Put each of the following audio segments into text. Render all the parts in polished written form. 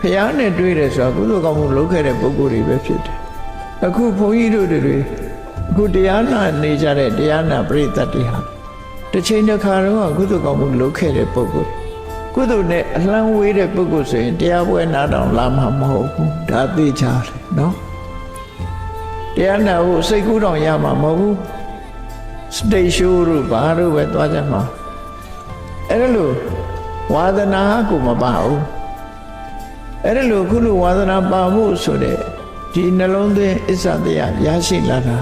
ဖျားနဲ့တွေ့တယ်ဆိုတာကုသိုလ်ကောင်းမှုလုပ်ခဲ့တဲ့ပုဂ္ဂိုလ်တွေပဲဖြစ်တယ်အခုဘုန်းကြီးတို့တွေအခုတရားနာနေကြတဲ့တရားနာပရိသတ်တွေဟာတစ်ချိန်တစ်ခါတော့ကုသိုလ်ကောင်းမှုလုပ်ခဲ့တဲ့ပုဂ္ဂိုလ်ကုသိုလ်နဲ့အလှမ်းဝေးတဲ့ပုဂ္ဂိုလ်ဆိုရင်တရားပွဲနာတော့လာမှာမဟုတ်ဘူးဒါသိချတယ်နော်တရားနာဖို့စိတ်ကူးတော့ရမှာမဟုတ်ဘူးစတိတ်ရှိုးတို့ဘာတို့ပဲသွားကြမှာအဲ့ဒါလို့ဝါဒနာကိုမပါဘူးအဲ့ဒါလို့ခုလိုဝါဒနာပါဖို့ဆိုတဲ့ဒီနှလုံးသွင်းအစ္ဆတရားရရှိလာတာ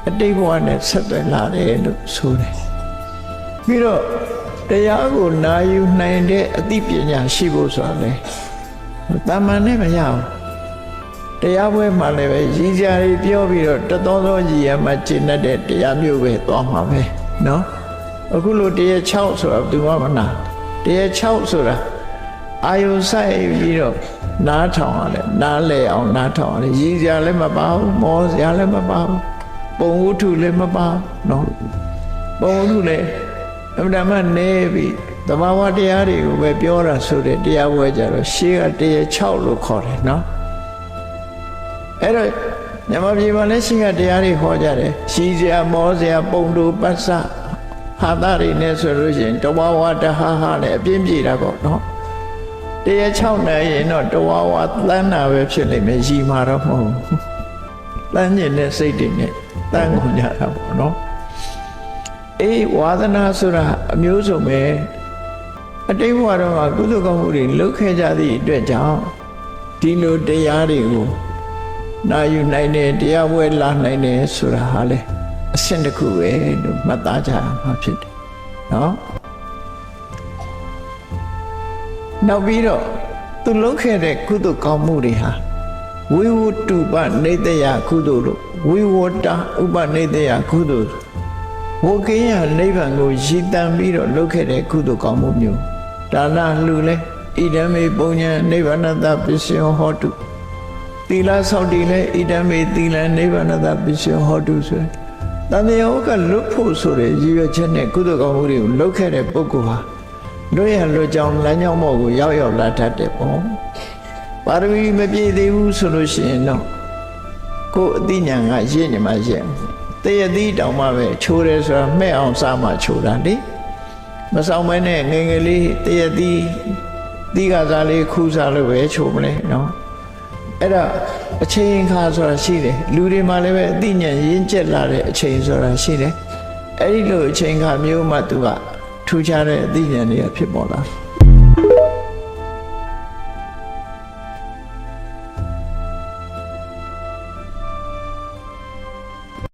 အတိတ်ဘဝနဲ့ဆက်သွယ်လာတယ်လို့ဆိုတယ်ပြီးတော့တရားကိုနာယူနိုင်တဲ့အသိပညာရှိဖို့ဆိုတာလေတာမန်နဲ့မရဘူးတရားပွဲမှာလည်းပဲရည်ကြရီပြောပြီးတော့တသောသောရည်ရမှကျင့်တဲ့တရားမျိုးပဲသွားမှာပဲနော်အခုလိုတရား6ဆိုတာဘယ်သူမှမနာတရား6ဆိုတာအာယုဆိုင်ပြီးတော့နားထောင်ရတယ်နားလဲအောင်နားထောင်ရတယ်ရည်ကြလည်းမပါဘူးမောစရာလည်းမပါဘူးပုံဝတ္ထုလည်းမပါနော်ပုံဝတ္ထုလည်းအမှန်တမ်းနေပြီးသဘာဝတရားတွေကိုပဲပြောတာဆိုတဲ့တရားပွဲကြတော့ရှေးကတရား6လို့ခေါ်တယ်နော်အဲ့တော့မြန်မာပြည်မှာလည်းရှေးကတရားတွေဟောကြတယ်ရှိစရာမောစရာပုံတူပတ်စဟာတာတွေနဲ့ဆိုလို့ရှိရင်တဝါဝါတဟာဟာနဲ့အပြင်းပြေတာပေါ့နော်တရား6နဲ့ရင်တော့တဝါဝါသန်းတာပဲဖြစ်နေမယ်ရီမှာတော့မဟုတ်ဘူးတန်းကျင်တဲ့စိတ်တွေနဲ့တန်းကုန်ကြတာပေါ့နော်အေးဝါဒနာဆိုတာအမျိုးစုံပဲအတိတ်ဘဝတော့ကုသိုလ်ကောင်းမှုတွေလုပ်ခဲ့ကြသည့်အတွက်ကြောင့်ဒီလိုတရားတွေကိုနာယူနိုင်တယ်တရားပွဲလာနိုင်တယ်ဆိုတာဟာလေအဆင့်တစ်ခုပဲလို့မှတ်သားကြမှာဖြစ်တယ်နော်နောက်ပြီးတော့သူလုပ်ခဲ့တဲ့ကုသိုလ်ကောင်းမှုတွေဟာဝိဝတ္တုပနေတယကုသိုလ်လို့ဝိဝတ္တဥပနေတယကုသိုလ်ဝကိယနိဗ္ဗာန်ကိုရည်တံပြီးတော့လုပ်ခဲ့တဲ့ကုသိုလ်ကောင်းမှုမျိုးဒါနလှူလဲဣဒံမေပုံညာနိဗ္ဗာနတပစ္စယောဟောတုသီလဆောက်တည်လဲဣဒံမေသီလနိဗ္ဗာနတပစ္စယောဟောတုဆိုတန်တရားကလွတ်ဖို့ဆိုတဲ့ရည်ရွယ်ချက်နဲ့ကုသိုလ်ကောင်းမှုတွေကိုလုပ်ခဲ့တဲ့ပုဂ္ဂိုလ်ဟာလွတ်ရလွတ်ကြောင်းလမ်းကြောင်းမော့ကိုရောက်ရောက်လာတတ်တယ်ပေါ့ပါရမီမပြည့်သေးဘူးဆိုလို့ရှိရင်တော့ကိုယ်အသိဉာဏ်ကရင့်နေမှရင့်တရသီးတောင်မှပဲချိုးတယ်ဆိုတာမှဲ့အောင်စားမှချိုးတာလေမဆောင်မဲနဲ့ငယ်ငယ်လေးတရသီးသီးကစားလေးခူးစားလို့ပဲချိုးမလဲနော်အဲ့ဒါအချိန်ခါဆိုတာရှိတယ်လူတွေမှာလည်းပဲအသိဉာဏ်ရင့်ကျက်လာတဲ့အချိန်ဆိုတာရှိတယ်အဲ့ဒီလိုအချိန်ခါမျိုးမှသူကထူးခြားတဲ့အသိဉာဏ်တွေကဖြစ်ပေါ်လာ